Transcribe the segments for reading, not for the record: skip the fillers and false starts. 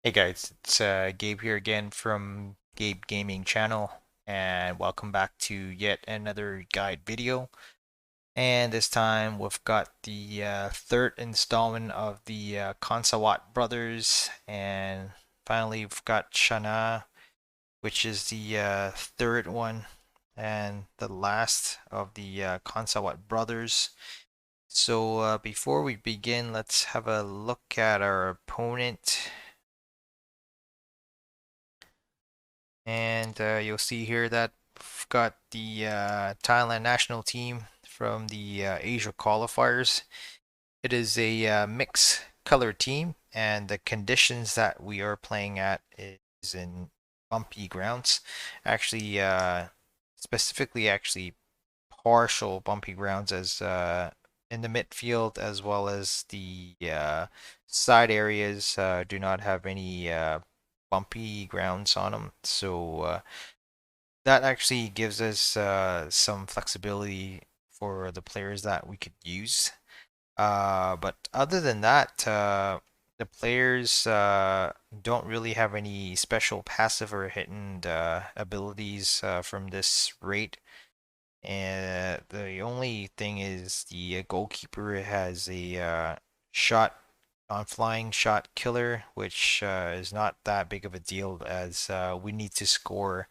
Hey guys, it's Gabe here again from Gabe Gaming Channel, and welcome back to yet another guide video. And this time we've got the third installment of the Konsawatt brothers, and finally we've got Chana, which is the third one and the last of the Konsawatt brothers. So before we begin, let's have a look at our opponent. And you'll see here that we've got the Thailand national team from the Asia qualifiers. It is a mixed color team, and the conditions that we are playing at is in bumpy grounds. Actually, specifically, actually partial bumpy grounds as in the midfield as well as the side areas do not have any bumpy grounds on them. So that actually gives us some flexibility for the players that we could use. But other than that, the players don't really have any special passive or hidden abilities from this rate. And the only thing is the goalkeeper has a shot on flying shot killer, which is not that big of a deal as we need to score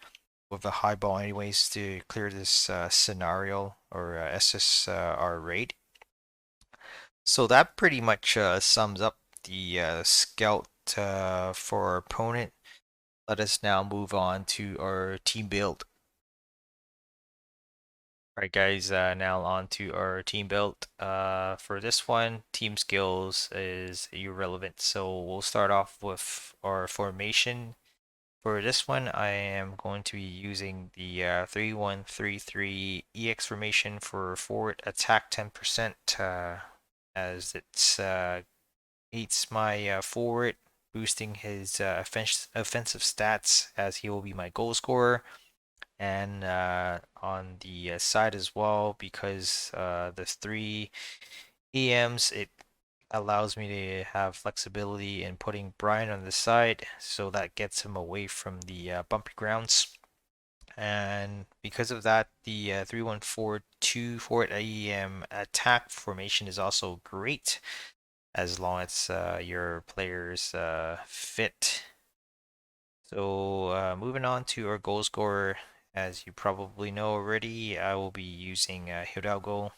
with a high ball anyways to clear this scenario or SSR rate. So that pretty much sums up the scout for our opponent. Let us now move on to our team build. Alright guys, now on to our team build. For this one, team skills is irrelevant, so we'll start off with our formation. For this one, I am going to be using the 3-1-3-3 EX formation for forward attack 10%, as it's aids my forward, boosting his offensive stats as he will be my goal scorer. And on the side as well, because the three EMs, it allows me to have flexibility in putting Brian on the side, so that gets him away from the bumpy grounds. And because of that, the 3-1-4-2 forward EM attack formation is also great as long as your players fit. So moving on to our goal scorer, as you probably know already, I will be using Hidalgo.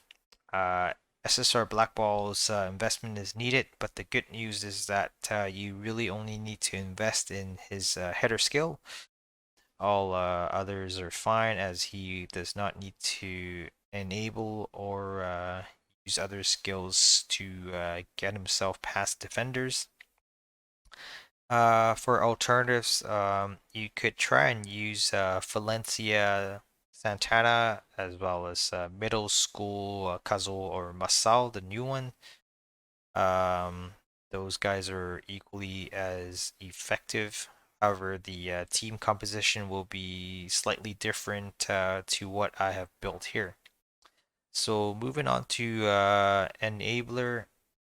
Uh, SSR Black Ball's investment is needed, but the good news is that you really only need to invest in his header skill. All others are fine as he does not need to enable or use other skills to get himself past defenders. For alternatives, you could try and use Valencia Santana as well as middle school Kazul or Masal, the new one. Um, those guys are equally as effective. However, the team composition will be slightly different to what I have built here. So moving on to enabler,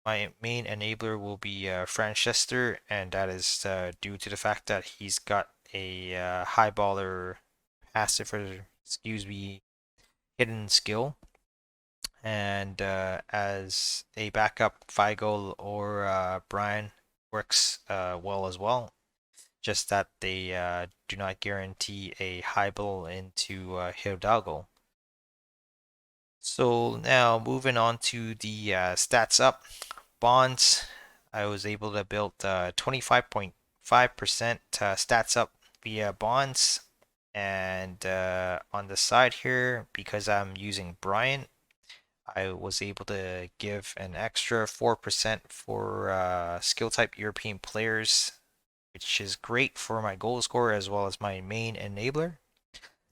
my main enabler will be Franchester, and that is due to the fact that he's got a high baller passive, or excuse me, hidden skill. And as a backup, Figo or Brian works well as well. Just that they do not guarantee a high ball into Hidalgo. So now moving on to the stats up. Bonds, I was able to build 25.5% stats up via bonds. And on the side here, because I'm using Brian, I was able to give an extra 4% for skill type European players, which is great for my goal scorer as well as my main enabler.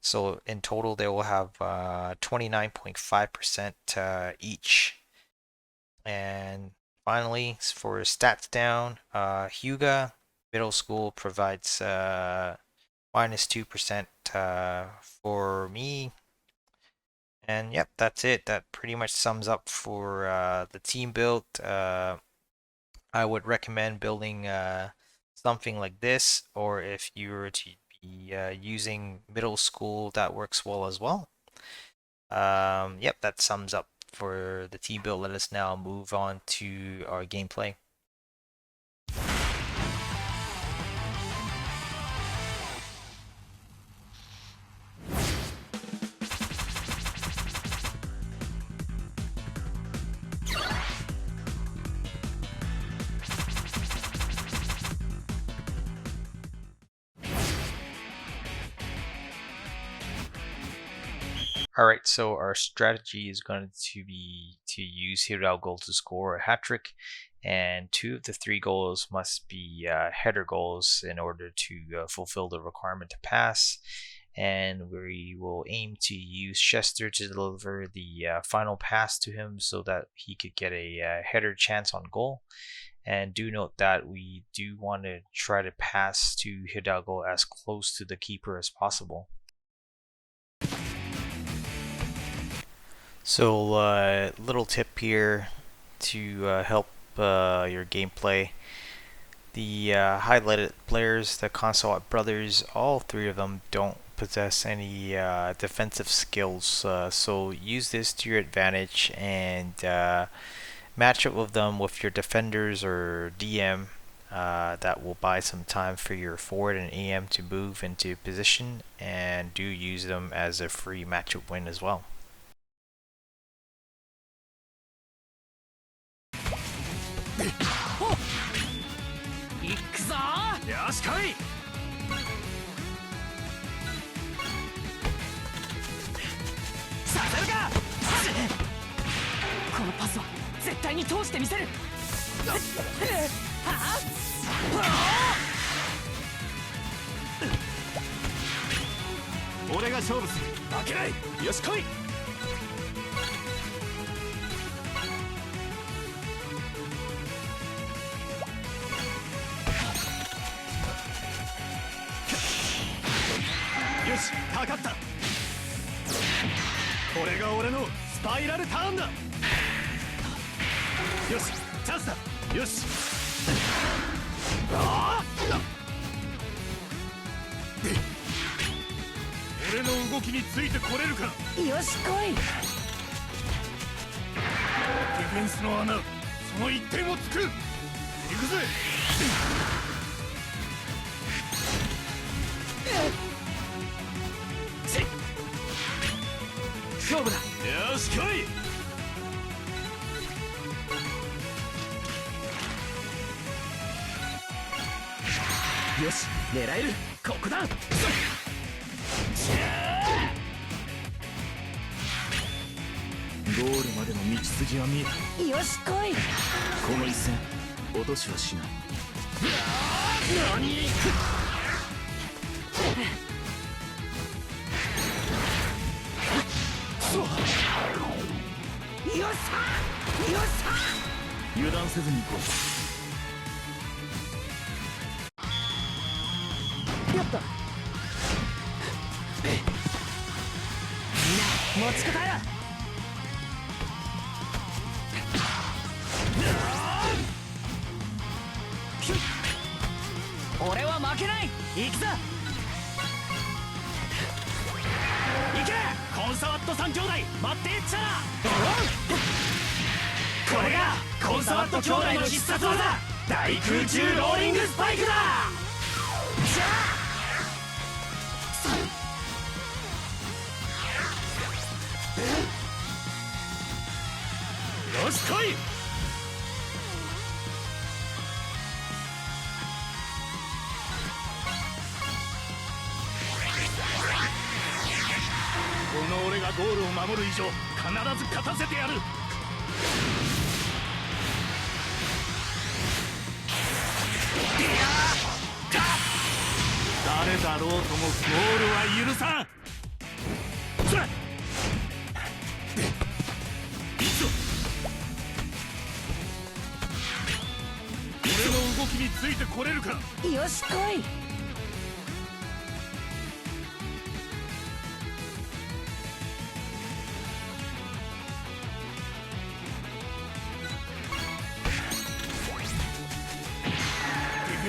So in total, they will have 29.5% each. And finally, for stats down, Hyuga Middle School provides minus 2% for me. And yep, that's it. That pretty much sums up for the team build. I would recommend building something like this, or if you were to be using middle school, that works well as well. Yep, that sums up for the team build. Let us now move on to our gameplay. Alright, so our strategy is going to be to use Hidalgo to score a hat trick, and 2 of the 3 goals must be header goals in order to fulfill the requirement to pass. And we will aim to use Chester to deliver the final pass to him so that he could get a header chance on goal. And do note that we do want to try to pass to Hidalgo as close to the keeper as possible. So, little tip here to help your gameplay. The highlighted players, the Konsawatt brothers, all 3 of them don't possess any defensive skills. So use this to your advantage and match up with them with your defenders or DM. That will buy some time for your forward and AM to move into position, and do use them as a free matchup win as well.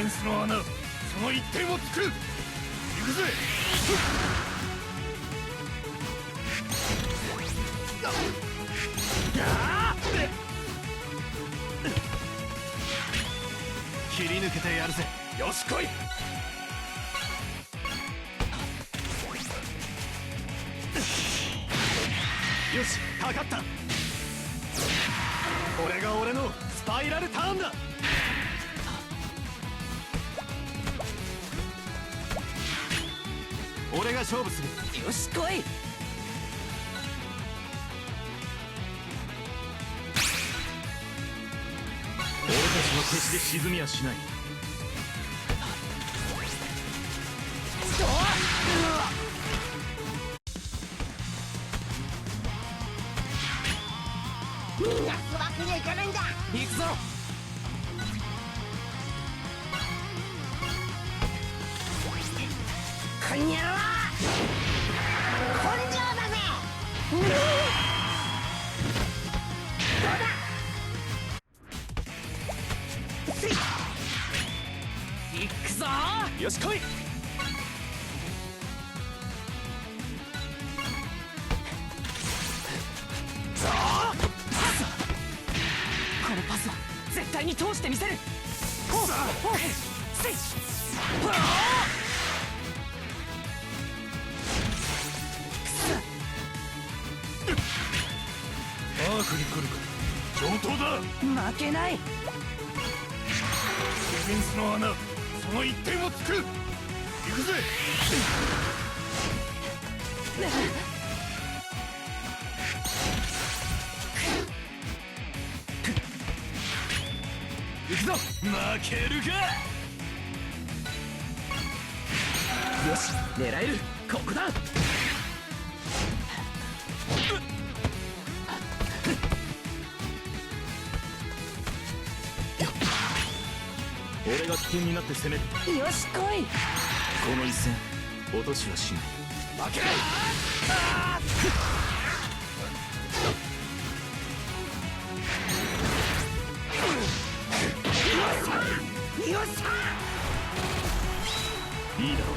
ェンスの穴、その一点を突く。行くぜ。切り抜けてやるぜ。よし来い。よしかかった。これが俺のスパイラルターンだ。俺が勝負する。よし来い。俺たちの決して沈みはしない。逃がすわけにはいかないんだ。行くぞ。こんにゃろ根性だぜ。どうだ。行くぞ。よし来い。このパスは絶対に通してみせる。マークに来るか。上等だ。負けない。ディフェンスの穴、その一点を突く。行くぜ。行くぞ。負けるか。よし狙える。ここだ。俺が起点になって攻める。よし来い。この一戦落としはしない。負けない。よっしゃ。いいだろう。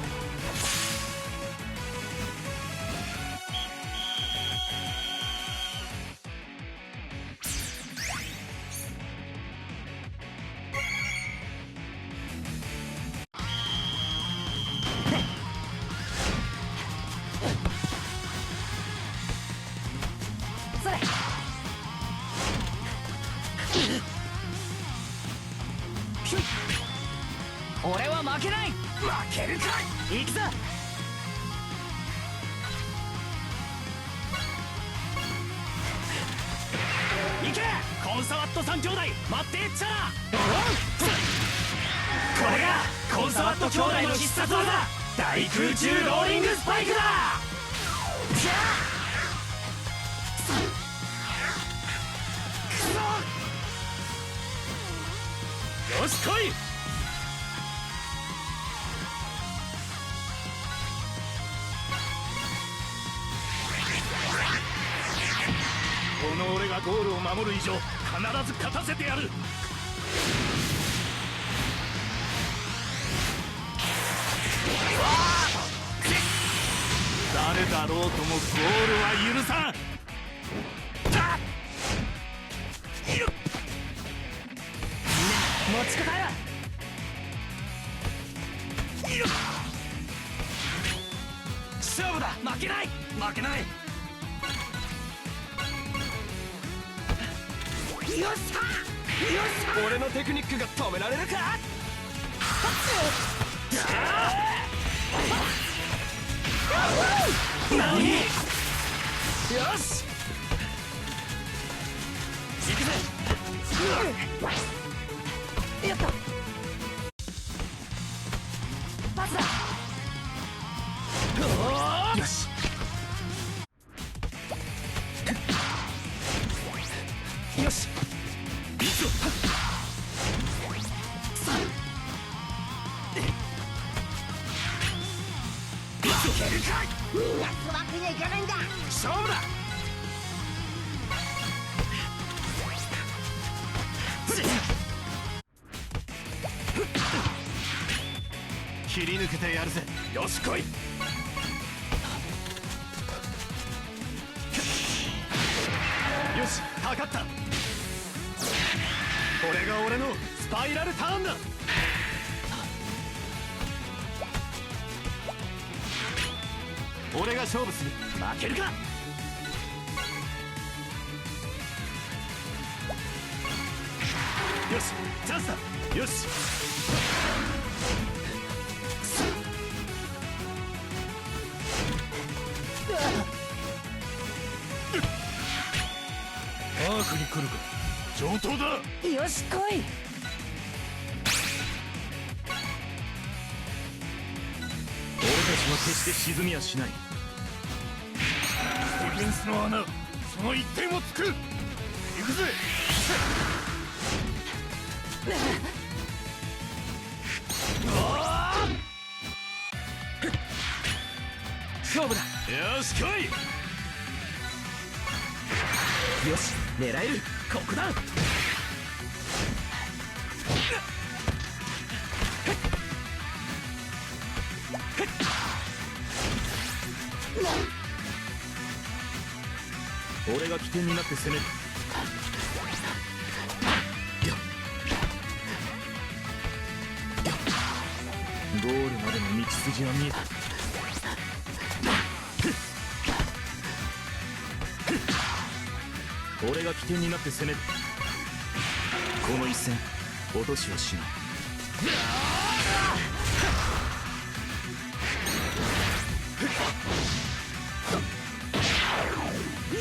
それ。俺は負けない。負けるか。行くぞ。行けコンサワット3兄弟。待ってっちゃな。これがコンサワット兄弟の必殺技、大空中ローリングスパイクだ。じゃあよし来い。この俺がゴールを守る以上必ず勝たせてやる。誰だろうともゴールは許さん。持ちこたえろ。勝負だ。負けない。負けない。よっしゃ。よっしゃ。俺のテクニックが止められるか。何。よし行くぜ。やった。パスだ。よし。よし。行くぞ。負けるか。逃がすわけにはいかないんだ。勝負だ。切り抜けてやるぜ。よし来い。よしかかった。これが俺のスパイラルターンだ。俺が勝負する。負けるか。よしチャンスだ。よしアークに来るか。上等だ。よし来い。俺たちは決して沈みはしない。ディフェンスの穴、その一点を突く。行くぜ。勝負だ。よし来い。よし狙える。ここだ。俺が起点になって攻める。ゴールまでの道筋は見えた。俺が起点になって攻める。この一戦落としはしない。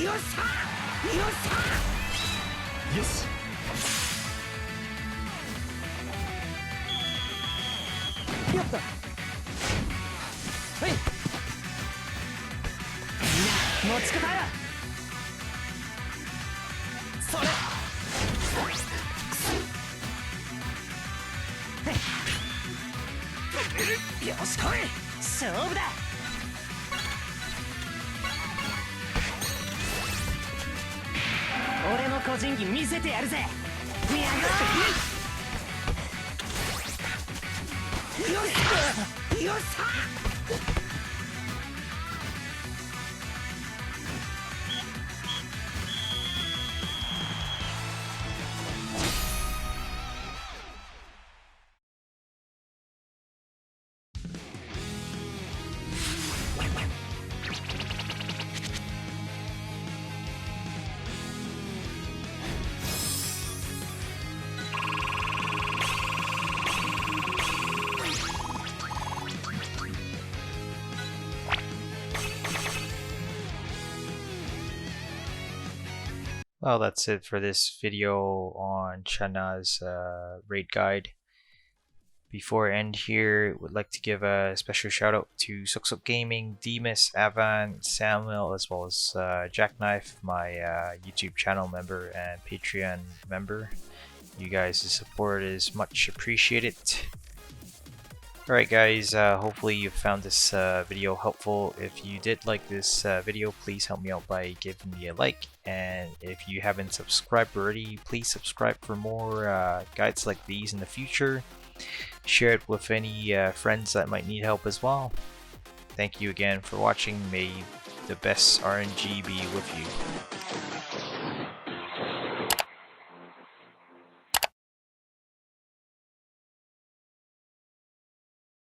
よっしゃよっしゃ。よしやった。はい。みんな持ち方や。それ。よし来い。勝負だ。俺の個人技見せてやるぜ。見やがれ。よっしゃよっしゃ。Well, that's it for this video on Chana's raid guide. Before I end here, would like to give a special shout out to Suksuk Gaming, Demas, Avan, Samuel, as well as Jackknife, my YouTube channel member and Patreon member. You guys' support is much appreciated. Alright guys, hopefully you found this video helpful. If you did like this video, please help me out by giving me a like. And if you haven't subscribed already, please subscribe for more guides like these in the future. Share it with any friends that might need help as well. Thank you again for watching. May the best RNG be with you.